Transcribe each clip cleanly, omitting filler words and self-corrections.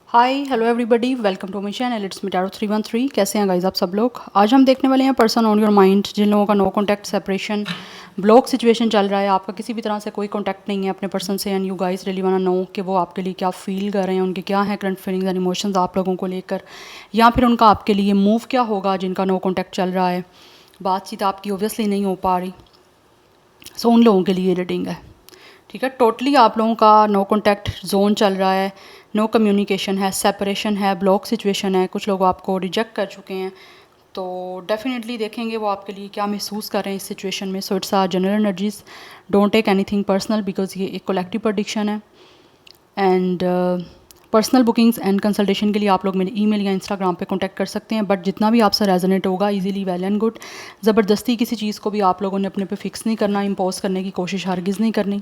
Hi hello everybody, welcome to my channel. It's me tarot 313। कैसे हैं guys आप सब लोग? आज हम देखने वाले हैं पर्सन ऑन योर माइंड, जिन लोगों का no contact, separation, block situation चल रहा है। आपका किसी भी तरह से कोई कॉन्टैक्ट नहीं है अपने पर्सन से, and you guys really want know कि वो आपके लिए क्या फील कर रहे हैं, उनके क्या हैं करंट फीलिंग्स एंड इमोशंस आप लोगों को लेकर, या फिर उनका आपके लिए मूव क्या होगा जिनका नो कॉन्टैक्ट चल रहा है। बातचीत आपकी ओबियसली नहीं हो पा रही। सो उन लोगों के लिए रीडिंग है। ठीक है, टोटली आप लोगों का नो कॉन्टैक्ट जोन चल रहा है, नो कम्युनिकेशन है, सेपरेशन है, ब्लॉक सिचुएशन है, कुछ लोग आपको रिजेक्ट कर चुके हैं। तो डेफिनेटली देखेंगे वो आपके लिए क्या महसूस कर रहे हैं इस सिचुएशन में। So it's a general energies, don't take anything personal because ये एक कलेक्टिव प्रडिक्शन है। And personal bookings and consultation के लिए आप लोग मेरे ईमेल या इंस्टाग्राम पे कांटेक्ट कर सकते हैं, बट जितना भी आपसे रेजोनेट होगा इजीली वेल एंड गुड। ज़बरदस्ती किसी चीज़ को भी आप लोगों ने अपने पे फिक्स नहीं करना, इम्पोज करने की कोशिश हरगिज़ नहीं करनी।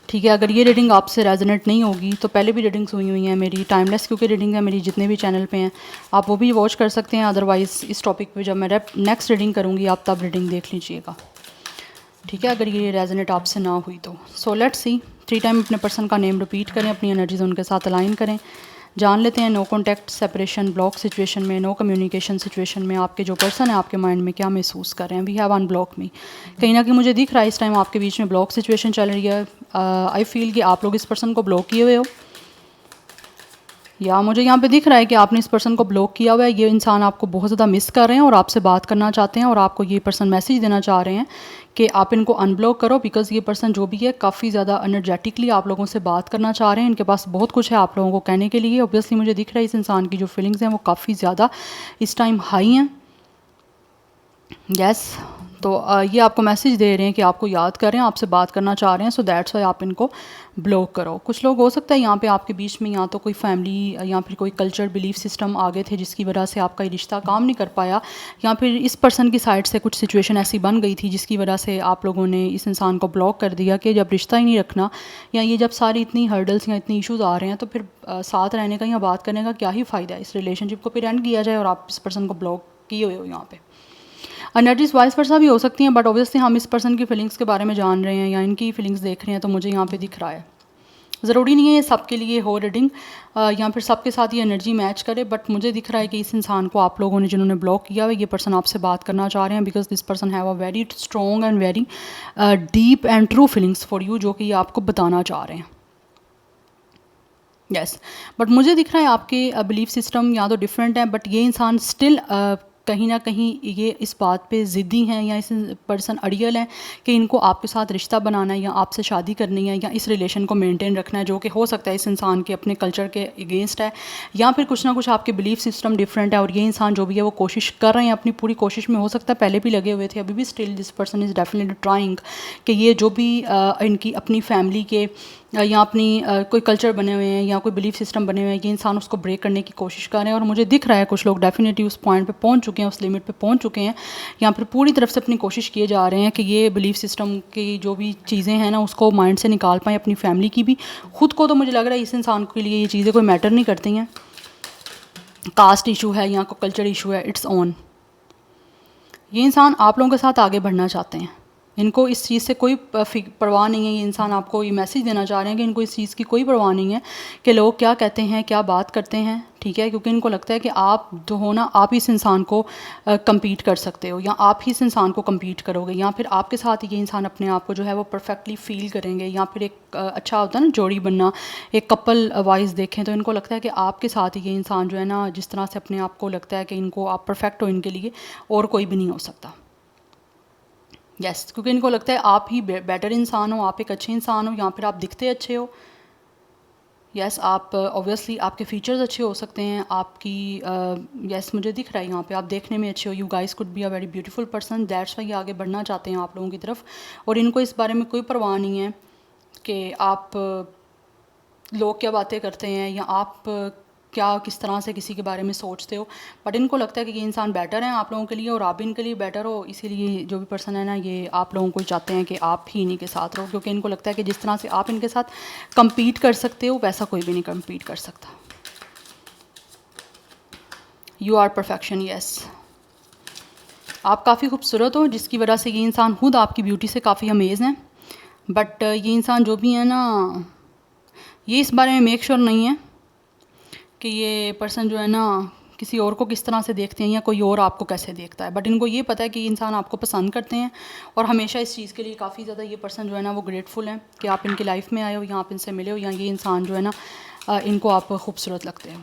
ठीक है, अगर ये रीडिंग आपसे रेजोनेट नहीं होगी तो पहले भी रीडिंग्स हुई हैं मेरी, टाइमलेस क्योंकि रीडिंग है मेरी जितने भी चैनल पे हैं, आप वो भी वॉच कर सकते हैं। अदरवाइज़ इस टॉपिक पे जब मैं नेक्स्ट रीडिंग करूँगी आप तब रीडिंग देख लीजिएगा। ठीक है, अगर ये रेजोनेट आपसे ना हुई तो। सो लेट्स सी, 3 टाइम अपने पर्सन का नेम रिपीट करें, अपनी एनर्जीज उनके साथ अलाइन करें। जान लेते हैं no contact, separation, block situation में, नो कम्युनिकेशन सिचुएशन में आपके जो पर्सन है आपके माइंड में क्या महसूस कर रहे हैं। वी हैव अनब्लॉक मी। कहीं ना कहीं मुझे दिख रहा है इस टाइम आपके बीच में ब्लॉक सिचुएशन चल रही है। आई फील कि आप लोग इस पर्सन को ब्लॉक किए हुए हो, या मुझे यहाँ पे दिख रहा है कि आपने इस पर्सन को ब्लॉक किया हुआ है। ये इंसान आपको बहुत ज़्यादा मिस कर रहे हैं और आपसे बात करना चाहते हैं, और आपको ये पर्सन मैसेज देना चाह रहे हैं कि आप इनको अनब्लॉक करो, बिकॉज ये पर्सन जो भी है काफ़ी ज़्यादा एनर्जेटिकली आप लोगों से बात करना चाह रहे हैं। इनके पास बहुत कुछ है आप लोगों को कहने के लिए। ऑब्वियसली मुझे दिख रहा है इस इंसान की जो फीलिंग्स हैं वो काफ़ी ज़्यादा इस टाइम हाई हैं। यस, तो ये आपको मैसेज दे रहे हैं कि आपको याद कर रहे हैं, आपसे बात करना चाह रहे हैं। सो दैट्स वाई आप इनको ब्लॉक करो। कुछ लोग हो सकता है यहाँ पे आपके बीच में या तो कोई फैमिली या फिर कोई कल्चर बिलीफ सिस्टम आ गए थे जिसकी वजह से आपका ये रिश्ता काम नहीं कर पाया, या फिर इस पर्सन की साइड से कुछ सिचुएशन ऐसी बन गई थी जिसकी वजह से आप लोगों ने इस इंसान को ब्लॉक कर दिया कि जब रिश्ता ही नहीं रखना, या ये जब सारी इतनी हर्डल्स या इतनी इशूज़ आ रहे हैं तो फिर साथ रहने का या बात करने का क्या ही फ़ायदा है। इस रिलेशनशिप को फिर एंड किया जाए और आप इस पर्सन को ब्लॉक किए हुए हो यहाँ पे। एनर्जीज वाइस वर्सा भी हो सकती हैं, बट ऑब्वियसली हम इस पर्सन की फीलिंग्स के बारे में जान रहे हैं या इनकी फीलिंग्स देख रहे हैं, तो मुझे यहाँ पे दिख रहा है। ज़रूरी नहीं है ये सबके लिए हो रीडिंग, या फिर सबके साथ ये एनर्जी मैच करे, बट मुझे दिख रहा है कि इस इंसान को आप लोगों ने जिन्होंने ब्लॉक किया हुआ, ये पर्सन आपसे बात करना चाह रहे हैं, because this person have a very strong and very deep and true feelings for you, जो कि ये आपको बताना चाह रहे हैं। यस, बट मुझे दिख रहा है आपके बिलीफ सिस्टम या तो डिफरेंट है, बट ये इंसान स्टिल कहीं ना कहीं ये इस बात पे ज़िद्दी हैं, या इस पर्सन अड़ियल है कि इनको आपके साथ रिश्ता बनाना है या आपसे शादी करनी है या इस रिलेशन को मेंटेन रखना है, जो कि हो सकता है इस इंसान के अपने कल्चर के अगेंस्ट है, या फिर कुछ ना कुछ आपके बिलीफ सिस्टम डिफरेंट है। और ये इंसान जो भी है वो कोशिश कर रहे हैं, अपनी पूरी कोशिश में, हो सकता है पहले भी लगे हुए थे, अभी भी still this person is definitely trying कि ये जो भी इनकी अपनी फैमिली के या अपनी कोई कल्चर बने हुए हैं या कोई बिलीफ सिस्टम बने हुए हैं, ये इंसान उसको ब्रेक करने की कोशिश कर रहे हैं। और मुझे दिख रहा है कुछ लोग डेफिनेटली उस पॉइंट पे पहुंच चुके हैं, उस लिमिट पे पहुंच चुके हैं, या फिर पूरी तरफ से अपनी कोशिश किए जा रहे हैं कि ये बिलीफ सिस्टम की जो भी चीज़ें हैं ना उसको माइंड से निकाल पाएँ, अपनी फैमिली की भी, खुद को। तो मुझे लग रहा है इस इंसान के लिए ये चीज़ें कोई मैटर नहीं करती हैं। कास्ट इशू है या कोई कल्चर इशू है, इट्स ऑन। ये इंसान आप लोगों के साथ आगे बढ़ना चाहते हैं, इनको इस चीज़ से कोई परवाह नहीं है। ये इंसान आपको ये मैसेज देना चाह रहे हैं कि इनको इस चीज़ की कोई परवाह नहीं है कि लोग क्या कहते हैं, क्या बात करते हैं। ठीक है, क्योंकि इनको लगता है कि आप जो हो ना, आप इस इंसान को compete कर सकते हो, या आप ही इस इंसान को compete करोगे, या फिर आपके साथ ये इंसान अपने आप को जो है वो परफेक्टली फील करेंगे, या फिर एक अच्छा होता है ना जोड़ी बनना, एक कपल वाइज देखें तो इनको लगता है कि आपके साथ ये इंसान जो है ना, जिस तरह से अपने आप को लगता है कि इनको आप परफेक्ट हो इनके लिए, और कोई भी नहीं हो सकता। यस, क्योंकि इनको लगता है आप ही बेटर इंसान हो, आप एक अच्छे इंसान हो, या फिर आप दिखते अच्छे हो। यस, आप ऑब्वियसली आपके फीचर्स अच्छे हो सकते हैं, आपकी यस मुझे दिख रहा है यहाँ पे आप देखने में अच्छे हो। You guys could be a very beautiful person, that's why ये आगे बढ़ना चाहते हैं आप लोगों की तरफ, और इनको इस बारे में कोई परवाह नहीं है कि आप लोग क्या बातें करते हैं या आप क्या किस तरह से किसी के बारे में सोचते हो। बट इनको लगता है कि ये इंसान बेटर हैं आप लोगों के लिए, और आप भी इनके लिए बेटर हो। इसीलिए जो भी पर्सन है ना, ये आप लोगों को चाहते हैं कि आप ही इन्हीं के साथ रहो, क्योंकि इनको लगता है कि जिस तरह से आप इनके साथ compete कर सकते हो वैसा कोई भी नहीं compete कर सकता। You are perfection. यस, आप काफ़ी खूबसूरत हो, जिसकी वजह से ये इंसान खुद आपकी ब्यूटी से काफ़ी अमेज़ हैं। बट ये इंसान जो भी है ना, ये इस बारे में मेक श्योर नहीं है कि ये पर्सन जो है ना किसी और को किस तरह से देखते हैं या कोई और आपको कैसे देखता है, बट इनको ये पता है कि इंसान आपको पसंद करते हैं और हमेशा इस चीज़ के लिए काफ़ी ज़्यादा ये पर्सन जो है ना वो ग्रेटफुल है कि आप इनकी लाइफ में आए हो या आप इनसे मिले हो या ये इंसान जो है ना इनको आप खूबसूरत लगते हो।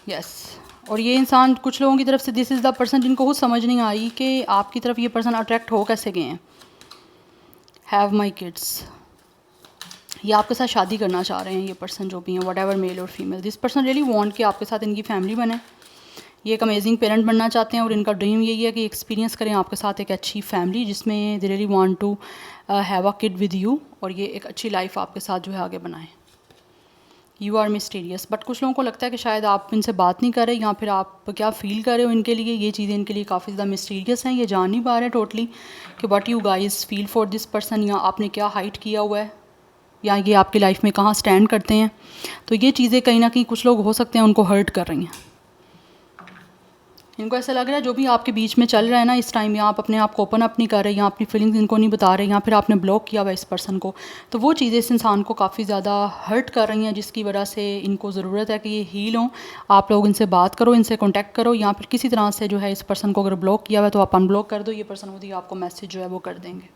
यस और ये इंसान कुछ लोगों की तरफ से दिस इज़ द पर्सन जिनको खुद समझ नहीं आई कि आपकी तरफ ये पर्सन अट्रैक्ट हो कैसे गए हैं। हैव माई किड्स, ये आपके साथ शादी करना चाह रहे हैं ये पर्सन जो भी हैं, वट एवर मेल और female. This person really want कि आपके साथ इनकी फैमिली बने। ये एक अमेजिंग पेरेंट बनना चाहते हैं और इनका ड्रीम यही है कि एक्सपीरियंस करें आपके साथ एक अच्छी फैमिली जिसमें they really want to have a kid with you, और ये एक अच्छी लाइफ आपके साथ जो है आगे बनाएं। यू आर मिस्टीरियस, बट कुछ लोगों को लगता है कि शायद आप इनसे बात नहीं कर रहे या फिर आप क्या फ़ील कर रहे हो इनके लिए, ये चीज़ें इनके लिए काफ़ी ज़्यादा मिस्टीरियस हैं। ये जान नहीं पा रहे टोटली कि what you guys feel for this person, या आपने क्या हाइट किया हुआ है या ये आपकी लाइफ में कहाँ स्टैंड करते हैं। तो ये चीज़ें कहीं ना कहीं कुछ लोग हो सकते हैं उनको हर्ट कर रही हैं। इनको ऐसा लग रहा है जो भी आपके बीच में चल रहा है ना इस टाइम, या आप अपने आप को ओपन अप नहीं कर रहे या अपनी फीलिंग्स इनको नहीं बता रहे या फिर आपने ब्लॉक किया हुआ इस पर्सन को, तो वो चीज़ें इस इंसान को काफ़ी ज़्यादा हर्ट कर रही हैं, जिसकी वजह से इनको ज़रूरत है कि ये हील हों। आप लोग इनसे बात करो, इनसे कॉन्टैक्ट करो, या फिर किसी तरह से जो है इस पर्सन को अगर ब्लॉक किया हुआ है तो आप अनब्लॉक कर दो। ये पर्सन खुद ही आपको मैसेज जो है वो कर देंगे,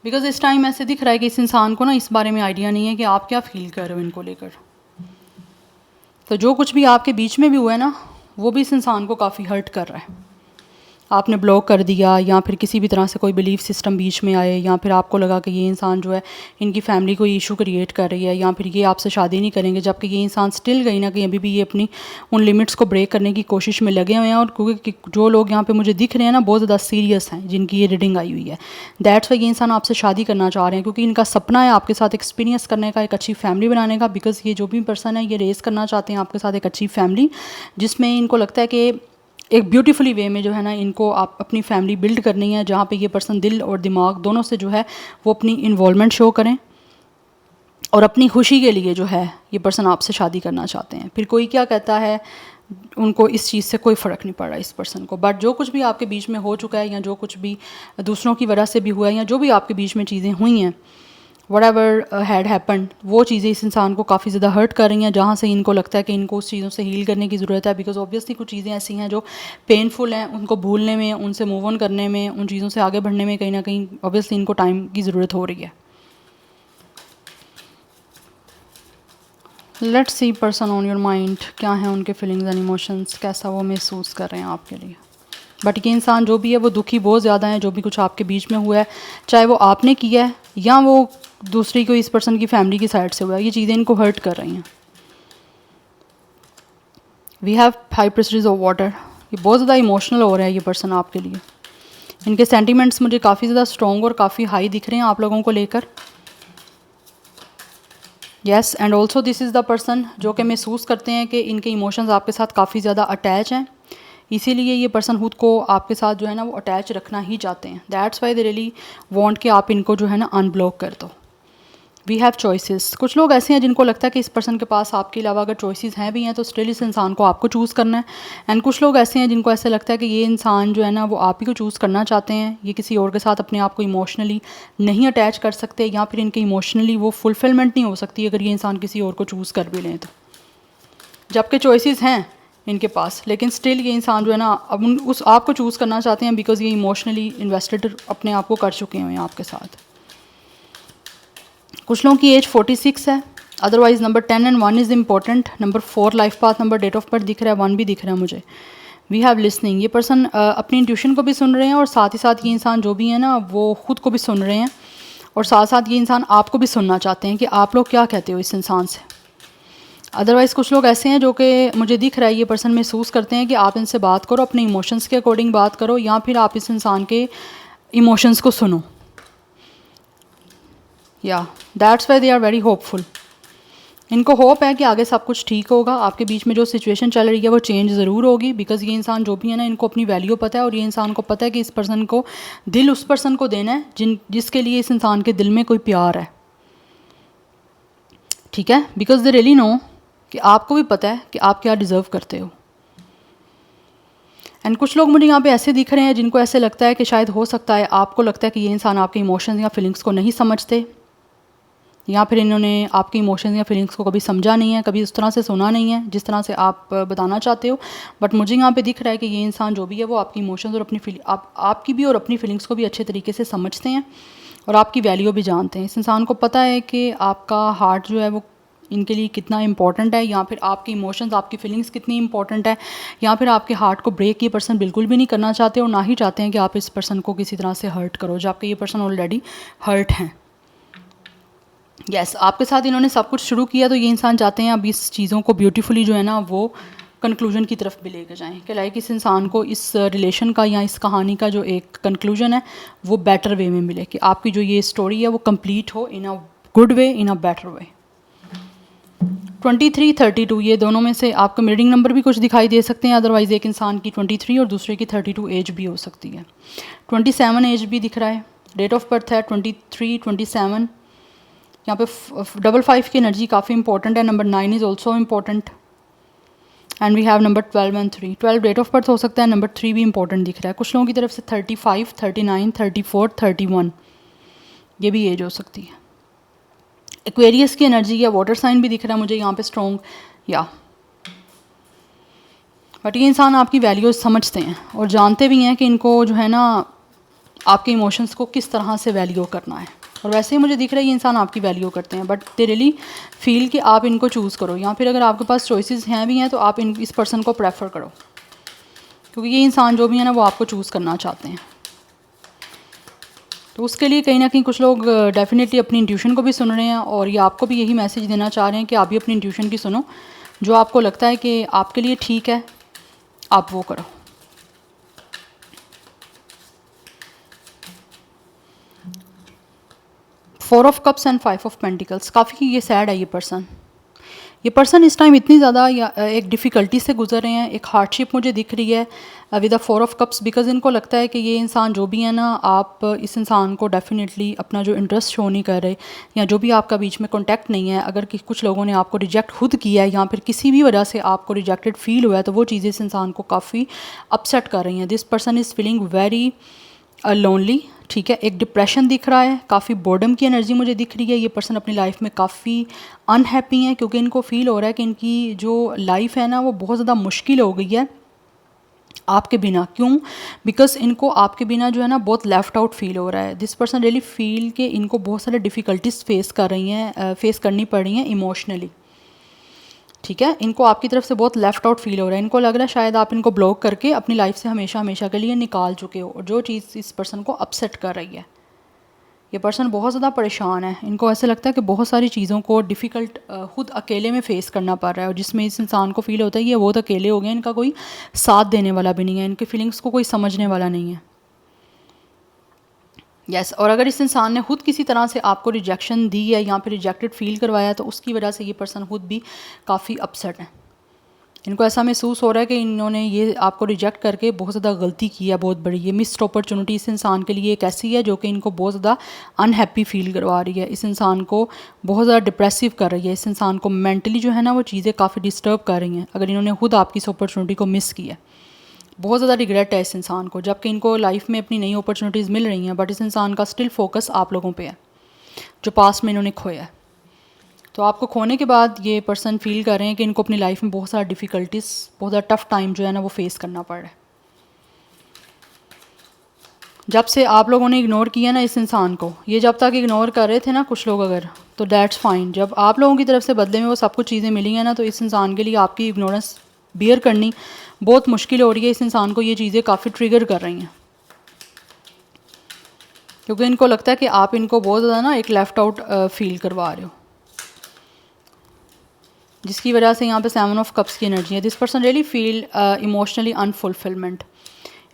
बिकॉज इस टाइम ऐसे दिख रहा है कि इस इंसान को ना इस बारे में आइडिया नहीं है कि आप क्या फ़ील कर रहे हो इनको लेकर। तो जो कुछ भी आपके बीच में भी हुआ है ना वो भी इस इंसान को काफ़ी हर्ट कर रहा है। आपने ब्लॉक कर दिया या फिर किसी भी तरह से कोई बिलीफ सिस्टम बीच में आए, या फिर आपको लगा कि ये इंसान जो है इनकी फैमिली को इशू क्रिएट कर रही है, या फिर ये आपसे शादी नहीं करेंगे, जबकि ये इंसान स्टिल कहीं ना कहीं अभी भी ये अपनी उन लिमिट्स को ब्रेक करने की कोशिश में लगे हुए हैं। और क्योंकि जो लोग यहाँ पे मुझे दिख रहे हैं ना बहुत ज़्यादा सीरियस हैं जिनकी ये रीडिंग आई हुई है, दैट्स वाई ये इंसान आपसे शादी करना चाह रहे हैं, क्योंकि इनका सपना है आपके साथ एक्सपीरियंस करने का, एक अच्छी फैमिली बनाने का। बिकॉज ये जो भी पर्सन है ये रेस करना चाहते हैं आपके साथ एक अच्छी फैमिली, जिसमें इनको लगता है कि एक ब्यूटीफुली वे में जो है ना इनको आप अपनी फैमिली बिल्ड करनी है, जहाँ पे ये पर्सन दिल और दिमाग दोनों से जो है वो अपनी इन्वॉल्वमेंट शो करें, और अपनी खुशी के लिए जो है ये पर्सन आपसे शादी करना चाहते हैं। फिर कोई क्या कहता है उनको इस चीज़ से कोई फ़र्क नहीं पड़ रहा इस पर्सन को, बट जो कुछ भी आपके बीच में हो चुका है या जो कुछ भी दूसरों की वजह से भी हुआ है या जो भी आपके बीच में चीज़ें हुई हैं, whatever had happened, वो चीज़ें इस इंसान को काफ़ी ज़्यादा हर्ट कर रही हैं, जहाँ से इनको लगता है कि इनको उस चीज़ों से हील करने की ज़रूरत है। बिकॉज ऑब्वियसली कुछ चीज़ें ऐसी हैं जो पेनफुल हैं, उनको भूलने में, उनसे मूव ऑन करने में, उन चीज़ों से आगे बढ़ने में कहीं ना कहीं ऑब्वियसली इनको टाइम की ज़रूरत हो रही है। Let's see person on your mind, क्या है उनके फीलिंग्स एंड इमोशंस, कैसा वो महसूस कर रहे हैं आपके लिए। बट ये इंसान जो भी है वो दुखी बहुत ज़्यादा है, जो भी कुछ आपके बीच में हुआ है, चाहे वो आपने किया है या वो दूसरी कोई इस पर्सन की फैमिली की साइड से हुआ है, ये चीज़ें इनको हर्ट कर रही हैं। We have high pressures of water, ये बहुत ज़्यादा इमोशनल हो रहा है ये पर्सन आपके लिए। इनके सेंटिमेंट्स मुझे काफ़ी ज़्यादा स्ट्रॉन्ग और काफ़ी हाई दिख रहे हैं आप लोगों को लेकर। Yes, and also this is the person जो कि महसूस करते हैं कि इनके इमोशंस आपके साथ काफ़ी ज़्यादा अटैच हैं, इसीलिए ये पर्सन खुद को आपके साथ जो है ना वो अटैच रखना ही चाहते हैं। That's why they really want कि आप इनको जो है ना अनब्लॉक कर दो। वी हैव चॉइसेस, कुछ लोग ऐसे हैं जिनको लगता है कि इस पर्सन के पास आपके अलावा अगर चॉइसेस हैं भी हैं तो स्टिल इस इंसान को आपको चूज़ करना है। एंड कुछ लोग ऐसे हैं जिनको ऐसा लगता है कि ये इंसान जो है ना वो आप ही को चूज़ करना चाहते हैं, ये किसी और के साथ अपने आप को इमोशनली नहीं अटैच कर सकते, या फिर इनके इमोशनली वो फुलफिलमेंट नहीं हो सकती अगर ये इंसान किसी और को चूज़ कर भी लें तो, जबकि चॉइसेस हैं इनके पास, लेकिन स्टिल ये इंसान जो है ना अब उस आपको चूज़ करना चाहते हैं बिकॉज ये इमोशनली इन्वेस्टेड अपने आप को कर चुके हैं आपके साथ। कुछ लोगों की एज 46 है, otherwise number 10 and 1 is important. Number 4 life path, number date of birth दिख रहा है, 1 भी दिख रहा है मुझे। वी हैव लिसनिंग, ये पर्सन अपनी इंट्यूशन को भी सुन रहे हैं और साथ ही साथ ये इंसान जो भी है ना वो खुद को भी सुन रहे हैं, और साथ साथ ये इंसान आपको भी सुनना चाहते हैं कि आप लोग क्या कहते हो इस इंसान से। अदरवाइज़ कुछ लोग ऐसे हैं जो कि मुझे दिख रहा है ये पर्सन महसूस करते हैं कि आप इनसे बात करो, अपने इमोशंस के अकॉर्डिंग बात करो, या फिर आप इस इंसान के इमोशंस को सुनो। Yeah that's why they are very hopeful, इनको होप है कि आगे सब कुछ ठीक होगा, आपके बीच में जो सिचुएशन चल रही है वो चेंज ज़रूर होगी। बिकॉज ये इंसान जो भी है ना इनको अपनी वैल्यू पता है, और ये इंसान को पता है कि इस पर्सन को दिल उस पर्सन को देना है जिसके लिए इस इंसान के दिल में कोई प्यार है। ठीक है, बिकॉज दे रियली नो कि आपको भी पता है कि आप क्या डिज़र्व करते हो। एंड कुछ लोग मुझे यहाँ पे ऐसे दिख रहे हैं जिनको ऐसे लगता है कि शायद हो सकता है आपको लगता है कि ये इंसान आपके इमोशंस या फीलिंग्स को नहीं समझते, या फिर इन्होंने आपकी इमोशंस या फीलिंग्स को कभी समझा नहीं है, कभी उस तरह से सुना नहीं है जिस तरह से आप बताना चाहते हो। बट मुझे यहाँ पे दिख रहा है कि ये इंसान जो भी है वो आपकी इमोशंस और अपनी आपकी भी और अपनी फीलिंग्स को भी अच्छे तरीके से समझते हैं और आपकी वैल्यू भी जानते हैं। इस इंसान को पता है कि आपका हार्ट जो है वो इनके लिए कितना इंपॉर्टेंट है, या फिर आपके इमोशंस आपकी फीलिंग्स कितनी इंपॉर्टेंट है, या फिर आपके हार्ट को ब्रेक ये पर्सन बिल्कुल भी नहीं करना चाहते और ना ही चाहते हैं कि आप इस पर्सन को किसी तरह से हर्ट करो, जबकि ये पर्सन ऑलरेडी हर्ट हैं। आपके साथ इन्होंने सब कुछ शुरू किया, तो ये इंसान चाहते हैं अब इस चीज़ों को ब्यूटीफुली जो है ना वो कंक्लूजन की तरफ भी लेकर जाएं कि लाइक इस इंसान को इस रिलेशन का या इस कहानी का जो एक कंक्लूजन है वो बेटर वे में मिले, कि आपकी जो ये स्टोरी है वो कंप्लीट हो इन a good way, in a better way. 23, 32 ये दोनों में से आपका मिररिंग नंबर भी कुछ दिखाई दे सकते हैं, अदरवाइज़ एक इंसान की 23 और दूसरे की 32 एज भी हो सकती है। 27 एज भी दिख रहा है, डेट ऑफ बर्थ है 23, 27। यहाँ पे 55 की एनर्जी काफ़ी इंपॉर्टेंट है। Number 9 is also important and we have number 12 and 3। 12 date of birth हो सकता है, नंबर 3 भी इंपॉर्टेंट दिख रहा है। कुछ लोगों की तरफ से 35, 39, 34, 31 ये भी एज हो सकती है। एक्वेरियस की एनर्जी या वाटर साइन भी दिख रहा है मुझे यहाँ पे स्ट्रॉन्ग, या बट ये इंसान आपकी वैल्यूज समझते हैं और जानते भी हैं कि इनको जो है ना आपके इमोशंस को किस तरह से वैल्यू करना है, और वैसे ही मुझे दिख रहा है ये इंसान आपकी वैल्यू करते हैं, बट दे रियली फील कि आप इनको चूज़ करो, या फिर अगर आपके पास चॉइसेस हैं भी हैं तो आप इस पर्सन को प्रेफर करो, क्योंकि ये इंसान जो भी है ना वो आपको चूज़ करना चाहते हैं। तो उसके लिए कहीं ना कहीं कुछ लोग डेफिनेटली अपनी इंट्यूशन को भी सुन रहे हैं, और ये आपको भी यही मैसेज देना चाह रहे हैं कि आप भी अपनी इंट्यूशन की सुनो, जो आपको लगता है कि आपके लिए ठीक है आप वो करो। Four of cups and 5 of pentacles, काफ़ी ये सैड है ये पर्सन इस टाइम इतनी ज़्यादा एक डिफ़िकल्टी से गुजर रहे हैं, एक हार्डशिप मुझे दिख रही है with the 4 of cups, because इनको लगता है कि ये इंसान जो भी है ना, आप इस इंसान को डेफिनेटली अपना जो इंटरेस्ट शो नहीं कर रहे, या जो भी आपका बीच में कॉन्टैक्ट नहीं है, अगर कुछ लोगों ने आपको रिजेक्ट खुद किया है या फिर किसी भी वजह से आपको रिजेक्टेड फील हुआ है, तो वो चीज़ें इस इंसान को काफ़ी अपसेट कर रही हैं। This person is feeling very lonely, ठीक है। एक डिप्रेशन दिख रहा है, काफ़ी बोर्डम की एनर्जी मुझे दिख रही है। ये पर्सन अपनी लाइफ में काफ़ी अनहैप्पी हैं, क्योंकि इनको फील हो रहा है कि इनकी जो लाइफ है ना वो बहुत ज़्यादा मुश्किल हो गई है आपके बिना। क्यों? बिकॉज इनको आपके बिना जो है ना बहुत लेफ़्ट आउट फील हो रहा है। दिस पर्सन रियली फील कि इनको बहुत सारे डिफ़िकल्टीज फेस करनी पड़ रही हैं इमोशनली, ठीक है। इनको आपकी तरफ से बहुत लेफ़्ट आउट फील हो रहा है। इनको लग रहा है शायद आप इनको ब्लॉक करके अपनी लाइफ से हमेशा हमेशा के लिए निकाल चुके हो, और जो चीज़ इस पर्सन को अपसेट कर रही है। ये पर्सन बहुत ज़्यादा परेशान है। इनको ऐसे लगता है कि बहुत सारी चीज़ों को डिफ़िकल्ट खुद अकेले में फ़ेस करना पड़ रहा है, और जिसमें इस इंसान को फ़ील होता है ये बहुत अकेले हो गए, इनका कोई साथ देने वाला भी नहीं है, इनकी फीलिंग्स को कोई समझने वाला नहीं है। और अगर इस इंसान ने खुद किसी तरह से आपको रिजेक्शन दी है या फिर रिजेक्टेड फील करवाया, तो उसकी वजह से ये पर्सन खुद भी काफ़ी अपसेट है। इनको ऐसा महसूस हो रहा है कि इन्होंने ये आपको रिजेक्ट करके बहुत ज़्यादा गलती की है, बहुत बड़ी। ये मिस्ड अपॉर्चुनिटी इस इंसान के लिए एक ऐसी है जो कि इनको बहुत ज़्यादा अनहैप्पी फील करवा रही है, इस इंसान को बहुत ज़्यादा डिप्रेसिव कर रही है, इस इंसान को मेंटली जो है ना वो चीज़ें काफ़ी डिस्टर्ब कर रही हैं, अगर इन्होंने खुद आपकी इस अपॉर्चुनिटी को मिस किया है। बहुत ज़्यादा रिग्रेट है इस इंसान को, जबकि इनको लाइफ में अपनी नई अपॉर्चुनिटीज़ मिल रही हैं, बट इस इंसान का स्टिल फोकस आप लोगों पे है जो पास्ट में इन्होंने खोया है। तो आपको खोने के बाद ये पर्सन फील कर रहे हैं कि इनको अपनी लाइफ में बहुत सारा डिफ़िकल्टीज़, बहुत ज़्यादा टफ टाइम जो है ना वो फेस करना पड़ रहा है। जब से आप लोगों ने इग्नोर किया ना इस इंसान को, ये जब तक इग्नोर कर रहे थे ना कुछ लोग अगर, तो दैट्स फाइन। जब आप लोगों की तरफ से बदले में वो सब कुछ चीज़ें मिली हैं ना, तो इस इंसान के लिए आपकी इग्नोरेंस बियर करनी बहुत मुश्किल हो रही है। इस इंसान को ये चीज़ें काफ़ी ट्रिगर कर रही हैं, क्योंकि इनको लगता है कि आप इनको बहुत ज़्यादा ना एक लेफ़्ट आउट फील करवा रहे हो, जिसकी वजह से यहाँ पे 7 ऑफ कप्स की एनर्जी है। This person really feel emotionally unfulfilment.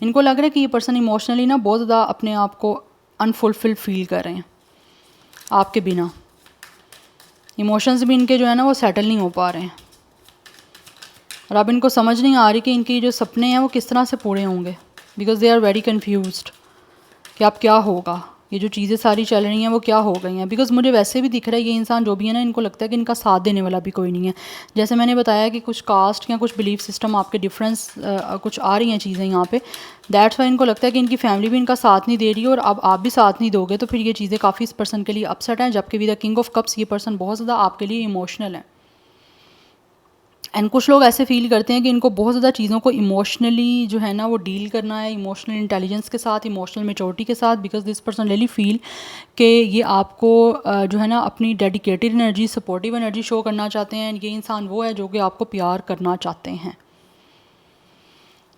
इनको लग रहा है कि ये पर्सन इमोशनली ना बहुत ज़्यादा अपने आप को अनफुलफिल फील कर रहे हैं आपके बिना। इमोशंस भी इनके जो है ना वो सेटल नहीं हो पा रहे हैं, और अब इनको समझ नहीं आ रही कि इनकी जो सपने हैं वो किस तरह से पूरे होंगे, because they are very confused कि अब क्या होगा। ये जो चीज़ें सारी चल रही हैं वो क्या हो गई हैं, बिकॉज़ मुझे वैसे भी दिख रहा है ये इंसान जो भी है ना, इनको लगता है कि इनका साथ देने वाला भी कोई नहीं है। जैसे मैंने बताया कि कुछ कास्ट या कुछ बिलीफ सिस्टम आपके डिफरेंस कुछ आ रही हैं चीज़ें यहाँ पे, दैट्स वाई इनको लगता है कि इनकी फैमिली भी इनका साथ नहीं दे रही है और अब आप भी साथ नहीं दोगे, तो फिर ये चीज़ें काफ़ी इस पर्सन के लिए अपसेट हैं। जबकि with the king of cups ये पर्सन बहुत ज़्यादा आपके लिए इमोशनल है। एंड कुछ लोग ऐसे फील करते हैं कि इनको बहुत ज़्यादा चीज़ों को इमोशनली जो है ना वो डील करना है, इमोशनल इंटेलिजेंस के साथ, इमोशनल मेचोरिटी के साथ, because this person really feel कि ये आपको जो है ना अपनी dedicated energy, supportive energy show करना चाहते हैं। ये इंसान वो है जो कि आपको प्यार करना चाहते हैं,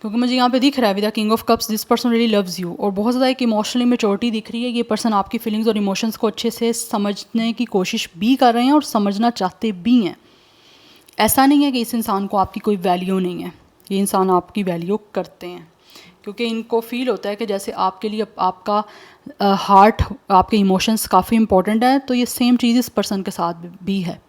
क्योंकि मुझे यहाँ पे दिख रहा है with the king of cups this person really loves you, और बहुत ज़्यादा एक इमोशनली मेचोरिटी दिख रही है। ये पर्सन आपकी फीलिंग्स और इमोशंस को अच्छे से समझने की कोशिश भी कर रहे हैं और समझना चाहते भी हैं। ऐसा नहीं है कि इस इंसान को आपकी कोई वैल्यू नहीं है, ये इंसान आपकी वैल्यू करते हैं, क्योंकि इनको फील होता है कि जैसे आपके लिए आपका हार्ट, आपके इमोशंस काफ़ी इंपॉर्टेंट है, तो ये सेम चीज़ इस पर्सन के साथ भी है।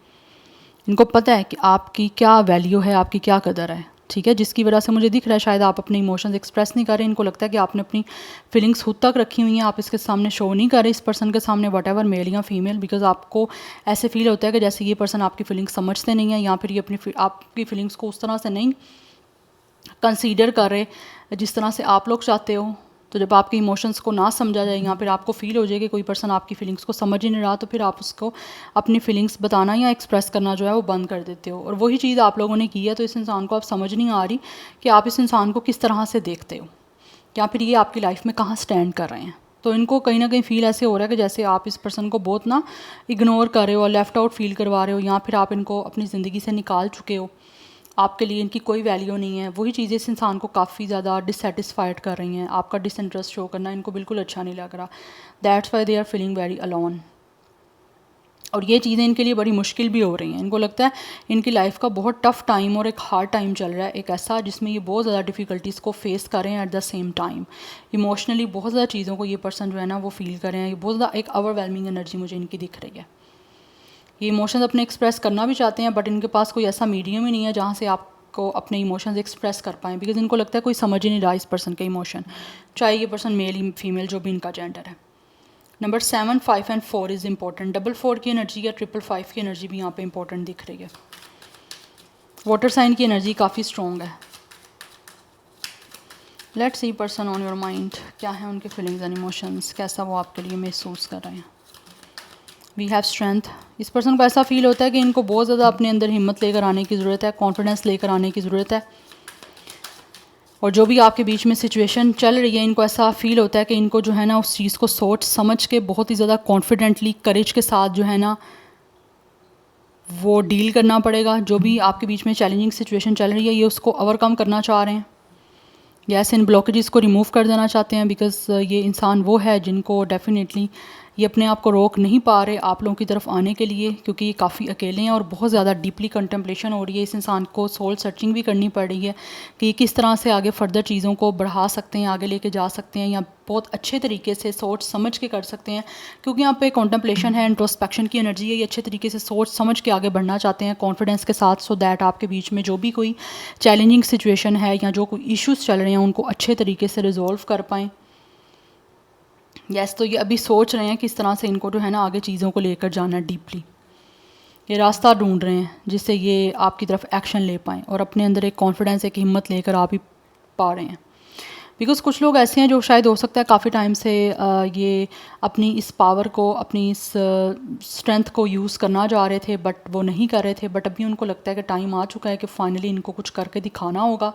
इनको पता है कि आपकी क्या वैल्यू है, आपकी क्या कदर है, ठीक है, जिसकी वजह से मुझे दिख रहा है शायद आप अपने इमोशंस एक्सप्रेस नहीं कर रहे। इनको लगता है कि आपने अपनी फीलिंग्स खुद तक रखी हुई हैं, आप इसके सामने शो नहीं कर रहे इस पर्सन के सामने, वट एवर मेल या फीमेल, बिकॉज आपको ऐसे फील होता है कि जैसे ये पर्सन आपकी फीलिंग्स समझते नहीं है, या फिर ये आपकी फीलिंग्स को उस तरह से नहीं कंसीडर कर रहे जिस तरह से आप लोग चाहते हो। तो जब आपके इमोशंस को ना समझा जाए या फिर आपको फील हो जाए कि कोई पर्सन आपकी फीलिंग्स को समझ ही नहीं रहा, तो फिर आप उसको अपनी फीलिंग्स बताना या एक्सप्रेस करना जो है वो बंद कर देते हो, और वही चीज़ आप लोगों ने की है। तो इस इंसान को आप समझ नहीं आ रही कि आप इस इंसान को किस तरह से देखते हो, या फिर ये आपकी लाइफ में कहाँ स्टैंड कर रहे हैं। तो इनको कहीं ना कहीं फील ऐसे हो रहा है कि जैसे आप इस पर्सन को बहुत ना इग्नोर कर रहे हो और लेफ़्ट आउट फील करवा रहे हो, या फिर आप इनको अपनी ज़िंदगी से निकाल चुके हो, आपके लिए इनकी कोई वैल्यू नहीं है। वही चीज़ें इस इंसान को काफ़ी ज़्यादा डिससेटिस्फाइड कर रही हैं। आपका डिसइंटरेस्ट शो करना इनको बिल्कुल अच्छा नहीं लग रहा, that's why they are feeling very alone. और ये चीज़ें इनके लिए बड़ी मुश्किल भी हो रही हैं। इनको लगता है इनकी लाइफ का बहुत टफ़ टाइम और एक हार्ड टाइम चल रहा है, एक ऐसा जिसमें ये बहुत ज़्यादा डिफ़िकल्टीज़ को फेस कर रहे हैं। At the same time emotionally बहुत ज़्यादा चीज़ों को ये पर्सन जो है ना वो फील कर रहे हैं। ये बहुत ज़्यादा एक ओवरवेलमिंग एनर्जी मुझे इनकी दिख रही है। ये इमोशंस अपने एक्सप्रेस करना भी चाहते हैं, बट इनके पास कोई ऐसा मीडियम ही नहीं है जहाँ से आपको अपने इमोशंस एक्सप्रेस कर पाएँ, बिकॉज इनको लगता है कोई समझ ही नहीं रहा इस पर्सन के इमोशन, चाहे ये पर्सन मेल फीमेल जो भी इनका जेंडर है। Number 7, 5 and 4 is important. Double 4 की एनर्जी या 555 की एनर्जी भी यहाँ पे इंपॉर्टेंट दिख रही है। वाटर साइन की एनर्जी काफ़ी स्ट्रॉन्ग है। Let's see person on your mind, क्या है उनके फीलिंग्स एंड इमोशंस, कैसा वो आपके लिए महसूस कर रहे हैं। We have strength. इस पर्सन को ऐसा फील होता है कि इनको बहुत ज़्यादा अपने अंदर हिम्मत लेकर आने की ज़रूरत है, कॉन्फिडेंस लेकर आने की ज़रूरत है। और जो भी आपके बीच में सिचुएशन चल रही है, इनको ऐसा फील होता है कि इनको जो है ना उस चीज़ को सोच समझ के बहुत ही ज़्यादा कॉन्फिडेंटली, करेज के साथ जो है ना वो डील करना पड़ेगा। जो भी आपके बीच में चैलेंजिंग सिचुएशन चल रही है, ये उसको ओवरकम करना चाह रहे हैं, यस, इन ब्लॉकेजेस को रिमूव कर देना चाहते हैं। बिकॉज ये इंसान वो है जिनको डेफिनेटली ये अपने आप को रोक नहीं पा रहे आप लोगों की तरफ आने के लिए, क्योंकि ये काफ़ी अकेले हैं और बहुत ज़्यादा डीपली कंटेम्पलेशन हो रही है। इस इंसान को सोल सर्चिंग भी करनी पड़ रही है कि ये किस तरह से आगे फर्दर चीज़ों को बढ़ा सकते हैं, आगे लेके जा सकते हैं, या बहुत अच्छे तरीके से सोच समझ के कर सकते हैं। क्योंकि यहाँ पे कंटेम्पलेशन है, इंट्रोस्पेक्शन की एनर्जी है, ये अच्छे तरीके से सोच समझ के आगे बढ़ना चाहते हैं कॉन्फिडेंस के साथ, सो दैट आपके बीच में जो भी कोई चैलेंजिंग सिचुएशन है या जो कोई इश्यूज़ चल रहे हैं उनको अच्छे तरीके से रिजॉल्व कर पाएँ। यस, तो ये अभी सोच रहे हैं किस तरह से इनको जो है ना आगे चीज़ों को लेकर जाना है डीपली। ये रास्ता ढूंढ रहे हैं जिससे ये आपकी तरफ एक्शन ले पाएँ और अपने अंदर एक कॉन्फिडेंस, एक हिम्मत लेकर आप ही पा रहे हैं। बिकॉज़ कुछ लोग ऐसे हैं जो शायद हो सकता है काफ़ी टाइम से ये अपनी इस पावर को, अपनी इस स्ट्रेंथ को यूज़ करना जा रहे थे, बट वो नहीं कर रहे थे। बट अभी उनको लगता है कि टाइम आ चुका है कि फाइनली इनको कुछ करके दिखाना होगा।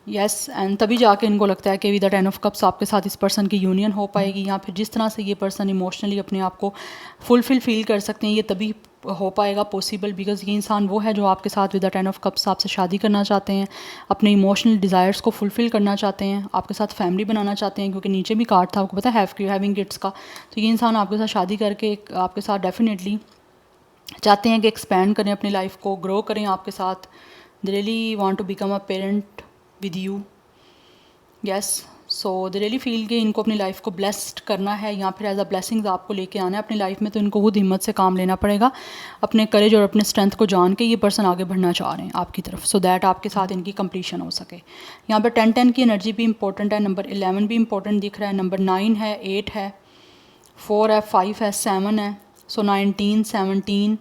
यस, एंड तभी जाके इनको लगता है कि विद द 10 ऑफ कप्स आपके साथ इस पर्सन की यूनियन हो पाएगी, या फिर जिस तरह से ये पर्सन इमोशनली अपने आप को फुलफिल फील कर सकते हैं, ये तभी हो पाएगा पॉसिबल। बिकॉज ये इंसान वो है जो आपके साथ विद द 10 ऑफ कप्स आपसे शादी करना चाहते हैं, अपने इमोशनल डिज़ायर्स को फुलफिल करना चाहते हैं, आपके साथ फैमिली बनाना चाहते हैं। क्योंकि नीचे भी कार्ड था, आपको पता है हैविंग किड्स का, तो ये इंसान आपके साथ शादी करके आपके साथ डेफिनेटली चाहते हैं कि एक्सपैंड करें अपनी लाइफ को, ग्रो करें आपके साथ। They really want to become a parent with you. Yes, so they really feel कि इनको अपनी लाइफ को ब्लेस्ड करना है, या फिर एज अ ब्लेसिंग्स आपको लेके आना है अपनी लाइफ में। तो इनको खुद हिम्मत से काम लेना पड़ेगा, अपने करेज और अपने स्ट्रेंथ को जान के ये पर्सन आगे बढ़ना चाह रहे हैं आपकी तरफ, सो दैट आपके साथ इनकी कंप्लीशन हो सके। यहाँ पर 10 की एनर्जी भी इंपॉर्टेंट है, नंबर 11 भी इंपॉर्टेंट दिख रहा है, नंबर 9 है, 8 है, 4 है, 5 है, 7 है। सो 19, 17,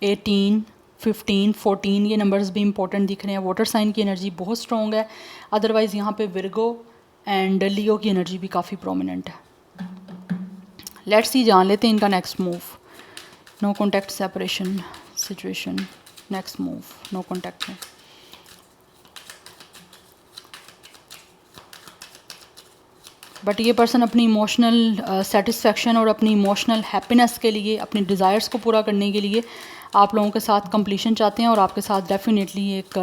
18, 15, 14 ये नंबर्स भी इंपॉर्टेंट दिख रहे हैं। वाटर साइन की एनर्जी बहुत स्ट्रॉन्ग है। अदरवाइज़ यहाँ पे विर्गो एंड लियो की एनर्जी भी काफ़ी प्रोमिनेंट है। लेट्स सी, जान लेते हैं इनका next move. No contact separation situation, next move no contact में। बट ये पर्सन अपनी इमोशनल सेटिस्फेक्शन और अपनी इमोशनल हैप्पीनेस के लिए, अपनी डिज़ायर्स को पूरा करने के लिए आप लोगों के साथ कंप्लीशन चाहते हैं और आपके साथ डेफिनेटली एक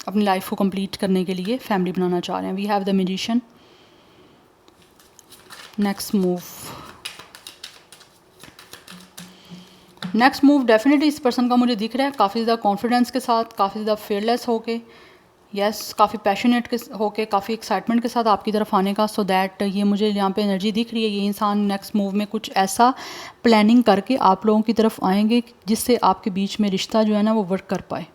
अपनी लाइफ को कंप्लीट करने के लिए फैमिली बनाना चाह रहे हैं। We have the magician. Next move, next move definitely इस पर्सन का मुझे दिख रहा है काफ़ी ज़्यादा कॉन्फिडेंस के साथ, काफ़ी ज़्यादा फेयरलेस होके, यस काफ़ी पैशनेट के होके, काफ़ी एक्साइटमेंट के साथ आपकी तरफ आने का। सो दैट ये मुझे यहाँ पे एनर्जी दिख रही है। ये इंसान नेक्स्ट मूव में कुछ ऐसा प्लानिंग करके आप लोगों की तरफ आएंगे जिससे आपके बीच में रिश्ता जो है ना वो वर्क कर पाए,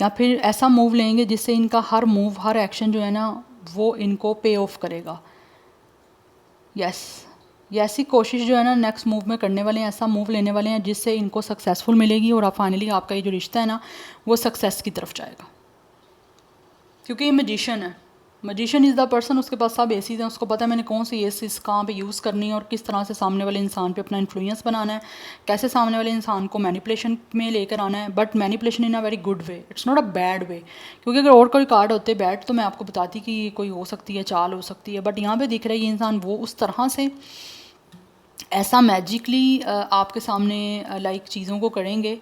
या फिर ऐसा मूव लेंगे जिससे इनका हर मूव, हर एक्शन जो है ना वो इनको पे ऑफ करेगा। यस, ये ऐसी कोशिश जो है ना नेक्स्ट मूव में करने वाले हैं, ऐसा मूव लेने वाले हैं जिससे इनको सक्सेसफुल मिलेगी और फाइनली आपका ये जो रिश्ता है ना वो सक्सेस की तरफ जाएगा। क्योंकि ये मैजिशियन है, मैजिशियन इज़ द पर्सन, उसके पास सब एसीज हैं, उसको पता है मैंने कौन सी एसीज कहाँ पे यूज़ करनी है और किस तरह से सामने वाले इंसान पे अपना इन्फ्लुएंस बनाना है, कैसे सामने वाले इंसान को मैनिपुलेशन में लेकर आना है। But manipulation in a very good way, it's not a bad way. क्योंकि अगर और कोई कार्ड होते बैड तो मैं आपको बताती कि ये कोई हो सकती है, चाल हो सकती है। बट यहाँ पर दिख रहा है ये इंसान वो उस तरह से ऐसा मैजिकली आपके सामने लाइक चीज़ों को करेंगे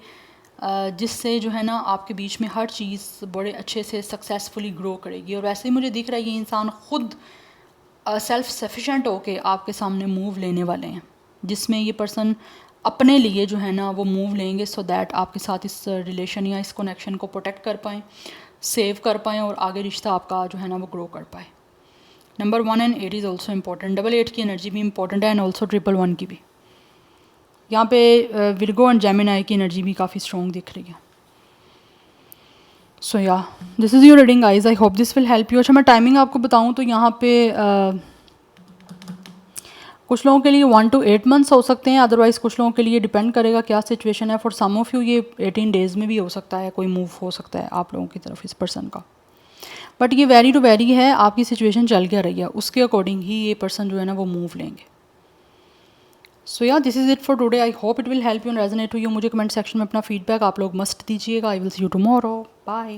जिससे जो है ना आपके बीच में हर चीज़ बड़े अच्छे से सक्सेसफुली ग्रो करेगी। और वैसे ही मुझे दिख रहा है ये इंसान ख़ुद सेल्फ सफिशेंट होके आपके सामने मूव लेने वाले हैं, जिसमें ये पर्सन अपने लिए जो है ना वो मूव लेंगे सो दैट आपके साथ इस रिलेशन या इस कनेक्शन को प्रोटेक्ट कर पाएँ, सेव कर पाएँ और आगे रिश्ता आपका जो है ना वो ग्रो कर पाए। Number 1 and 8 is also important. Double 8 की एनर्जी भी इंपॉर्टेंट है एंड ऑल्सो 111 की भी। यहाँ पे विर्गो एंड जेमिनाई की एनर्जी भी काफ़ी स्ट्रॉन्ग दिख रही है। सो yeah this is your reading guys, I hope this will help you. अच्छा मैं टाइमिंग आपको बताऊँ तो यहाँ पे कुछ लोगों के लिए 1 to 8 मंथ्स हो सकते हैं, अदरवाइज़ कुछ लोगों के लिए डिपेंड करेगा क्या सिचुएशन है। फॉर सम ऑफ यू ये 18 डेज़ में भी हो सकता है, कोई मूव हो सकता है आप लोगों की तरफ इस पर्सन का। बट ये वेरी टू वेरी है, आपकी सिचुएशन चल क्या रही है उसके अकॉर्डिंग ही ये पर्सन जो है ना वो मूव लेंगे। So yeah this is it for today. I hope it will help you and resonate to you. मुझे कमेंट सेक्शन में अपना फीडबैक आप लोग मस्ट दीजिएगा। I will see you tomorrow. Bye.